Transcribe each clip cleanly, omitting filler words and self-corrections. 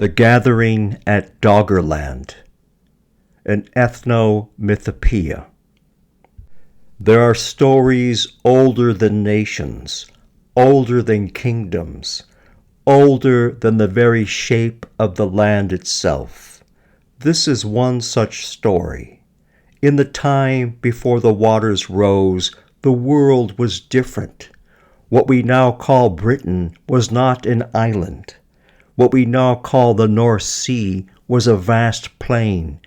The Gathering at Doggerland, an Ethnomythopoeia. There are stories older than nations, older than kingdoms, older than the very shape of the land itself. This is one such story. In the time before the waters rose, the world was different. What we now call Britain was not an island. What we now call the North Sea was a vast plain,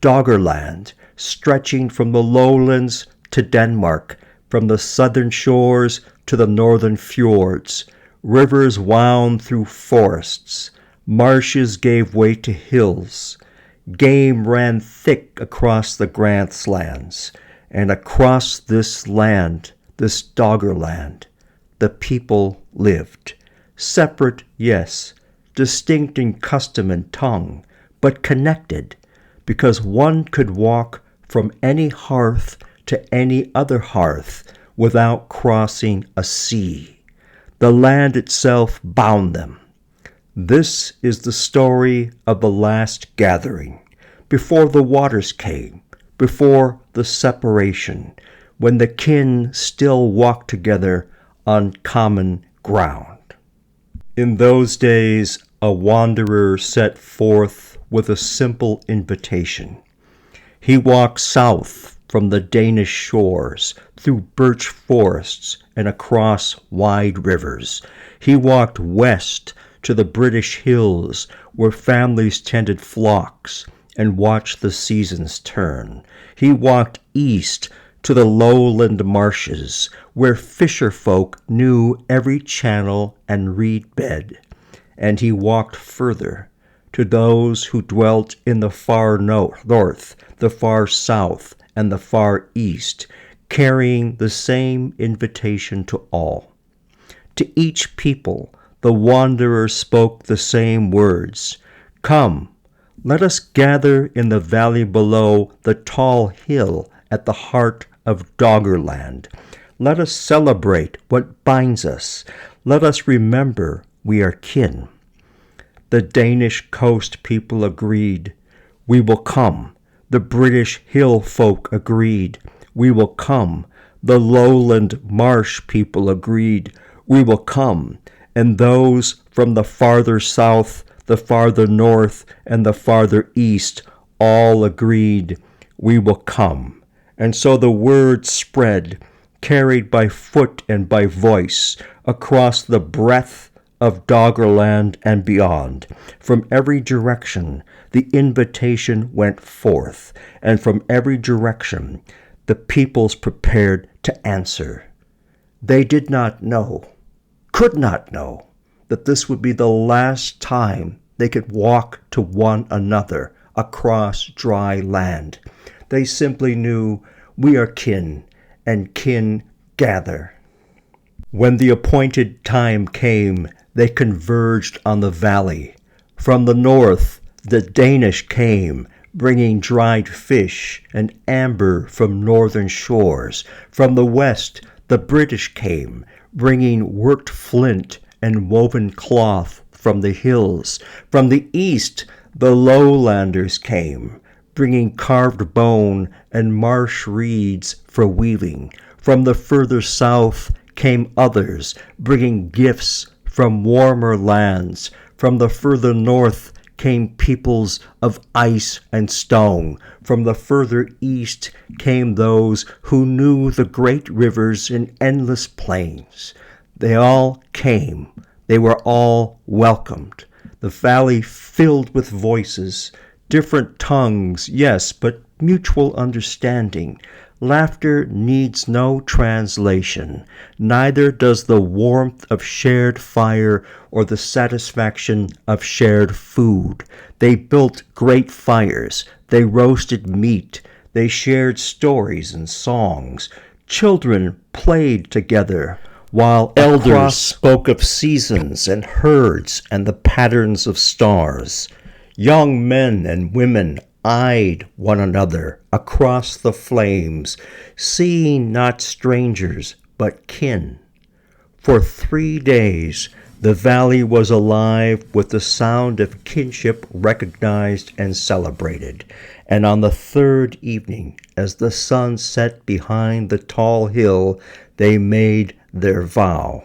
Doggerland, stretching from the lowlands to Denmark, from the southern shores to the northern fjords. Rivers wound through forests, marshes gave way to hills. Game ran thick across the grasslands, and across this land, this Doggerland, the people lived. Separate, yes, distinct in custom and tongue, but connected, because one could walk from any hearth to any other hearth without crossing a sea. The land itself bound them. This is the story of the last gathering, before the waters came, before the separation, when the kin still walked together on common ground. In those days, a wanderer set forth with a simple invitation. He walked south from the Danish shores, through birch forests and across wide rivers. He walked west to the British hills, where families tended flocks and watched the seasons turn. He walked east to the lowland marshes, where fisher folk knew every channel and reed bed. And he walked further to those who dwelt in the far north, the far south, and the far east, carrying the same invitation to all. To each people, the wanderer spoke the same words. Come, let us gather in the valley below the tall hill at the heart of Doggerland. Let us celebrate what binds us. Let us remember we are kin. The Danish coast people agreed, we will come. The British hill folk agreed, we will come. The lowland marsh people agreed, we will come. And those from the farther south, the farther north, and the farther east all agreed, we will come. And so the word spread, carried by foot and by voice, across the breadth of Doggerland and beyond. From every direction the invitation went forth, and from every direction the peoples prepared to answer. They did not know, could not know, that this would be the last time they could walk to one another across dry land. They simply knew, we are kin, and kin gather. When the appointed time came, they converged on the valley. From the north, the Danish came, bringing dried fish and amber from northern shores. From the west, the British came, bringing worked flint and woven cloth from the hills. From the east, the lowlanders came, bringing carved bone and marsh reeds for weaving. From the further south came others, bringing gifts from warmer lands. From the further north came peoples of ice and stone. From the further east came those who knew the great rivers and endless plains. They all came. They were all welcomed. The valley filled with voices, different tongues, yes, but mutual understanding. Laughter needs no translation. Neither does the warmth of shared fire or the satisfaction of shared food. They built great fires. They roasted meat. They shared stories and songs. Children played together, while elders spoke of seasons and herds and the patterns of stars. Young men and women eyed one another across the flames, seeing not strangers but kin. For 3 days The valley was alive with the sound of kinship recognized and celebrated. And on the third evening, as the sun set behind the tall hill, they made their vow.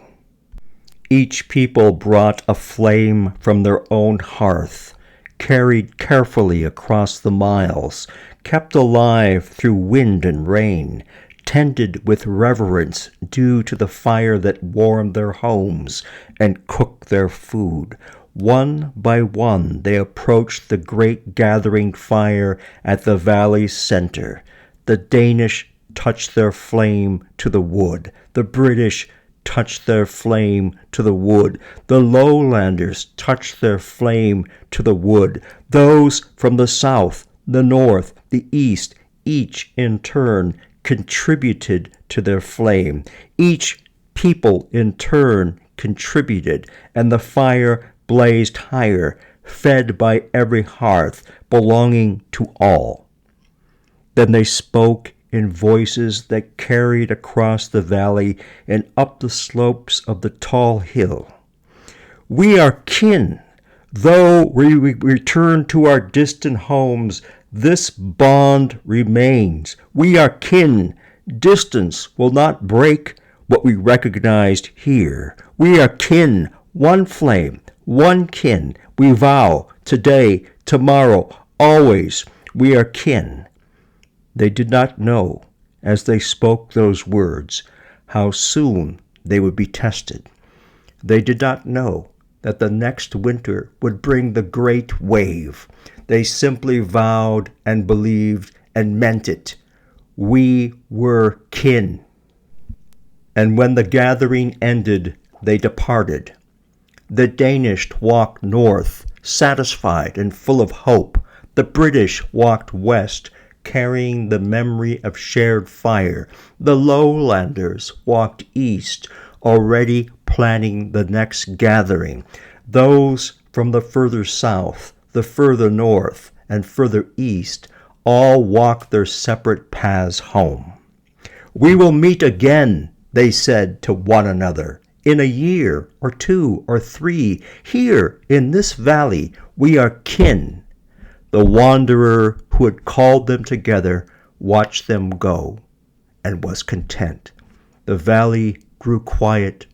Each people brought a flame from their own hearth, carried carefully across the miles, kept alive through wind and rain, tended with reverence due to the fire that warmed their homes and cooked their food. One by one they approached the great gathering fire at the valley's center. The Danish touched their flame to the wood. The British touched their flame to the wood. The lowlanders touched their flame to the wood. Those from the south, the north, the east, each in turn contributed to their flame. Each people in turn contributed, and the fire blazed higher, fed by every hearth, belonging to all. Then they spoke in voices that carried across the valley and up the slopes of the tall hill. We are kin. Though we return to our distant homes, this bond remains. We are kin. Distance will not break what we recognized here. We are kin, one flame, one kin. We vow today, tomorrow, always, we are kin. They did not know, as they spoke those words, how soon they would be tested. They did not know that the next winter would bring the great wave. They simply vowed and believed and meant it. We were kin. And when the gathering ended, they departed. The Danish walked north, satisfied and full of hope. The British walked west, carrying the memory of shared fire. The lowlanders walked east, already planning the next gathering. Those from the further south, the further north, and further east all walked their separate paths home. We will meet again, they said to one another, in a year or 2 or 3. Here in this valley we are kin. The wanderer who had called them together watched them go and was content. The valley grew quiet.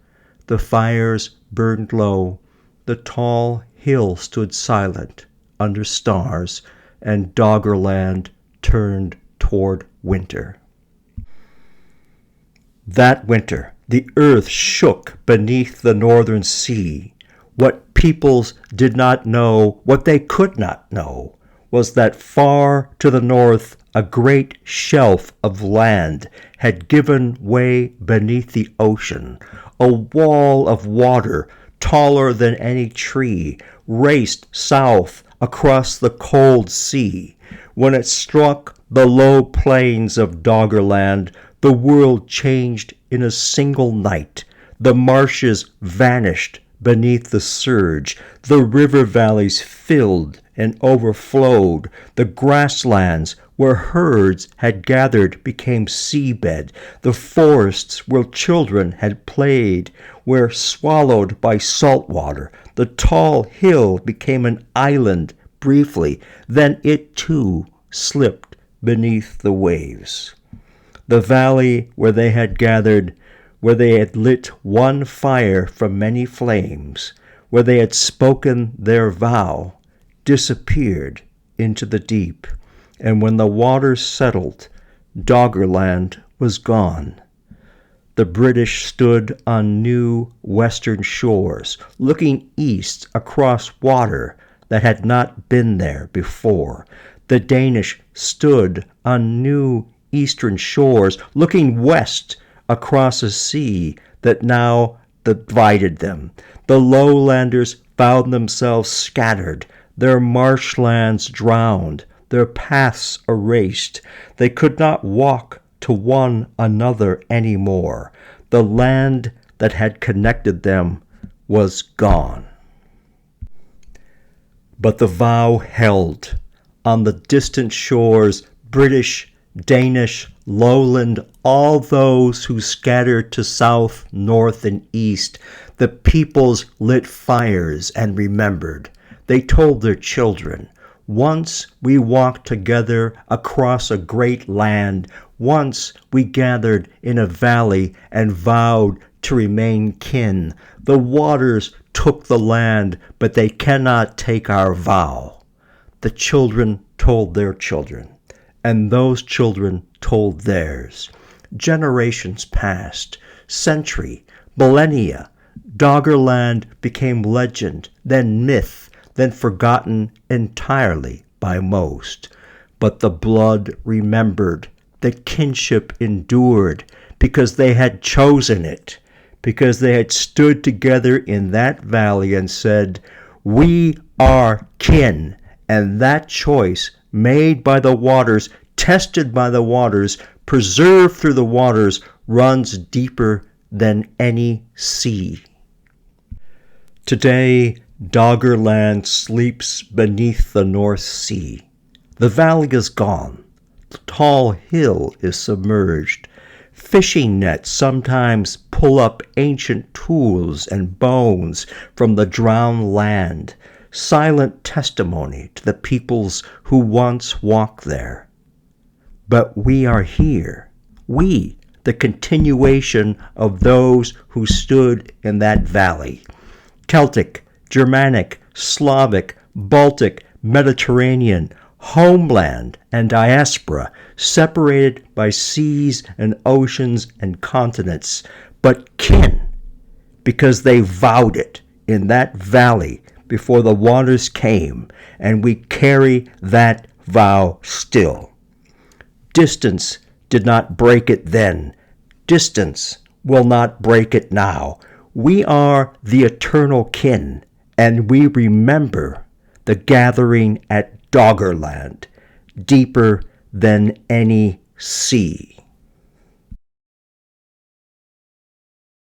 The fires burned low. The tall hill stood silent under stars, and Doggerland turned toward winter. That winter, the earth shook beneath the northern sea. What peoples did not know, what they could not know, was that far to the north a great shelf of land had given way beneath the ocean. A wall of water, taller than any tree, raced south across the cold sea. When it struck the low plains of Doggerland, the world changed in a single night. The marshes vanished beneath the surge. The river valleys filled and overflowed. The grasslands where herds had gathered became seabed. The forests where children had played were swallowed by salt water. The tall hill became an island briefly. Then it too slipped beneath the waves. The valley where they had gathered, where they had lit one fire from many flames, where they had spoken their vow, disappeared into the deep. And when the waters settled, Doggerland was gone. The British stood on new western shores, looking east across water that had not been there before. The Danish stood on new eastern shores, looking west across a sea that now divided them. The lowlanders found themselves scattered, their marshlands drowned, their paths erased. They could not walk to one another any more. The land that had connected them was gone. But the vow held. On the distant shores, British, Danish, lowland, all those who scattered to south, north, and east. The peoples lit fires and remembered. They told their children, once we walked together across a great land. Once we gathered in a valley and vowed to remain kin. The waters took the land, but they cannot take our vow. The children told their children, and those children told theirs. Generations passed, century, millennia. Doggerland became legend, then myth, then forgotten entirely by most. But the blood remembered, the kinship endured, because they had chosen it, because they had stood together in that valley and said, we are kin. And that choice, made by the waters, tested by the waters, preserved through the waters, runs deeper than any sea. Today, Doggerland sleeps beneath the North Sea. The valley is gone. The tall hill is submerged. Fishing nets sometimes pull up ancient tools and bones from the drowned land, silent testimony to the peoples who once walked there. But we are here, we, the continuation of those who stood in that valley. Celtic, Germanic, Slavic, Baltic, Mediterranean, homeland and diaspora, separated by seas and oceans and continents, but kin, because they vowed it in that valley before the waters came, and we carry that vow still. Distance did not break it then. Distance will not break it now. We are the eternal kin, and we remember the gathering at Doggerland, deeper than any sea.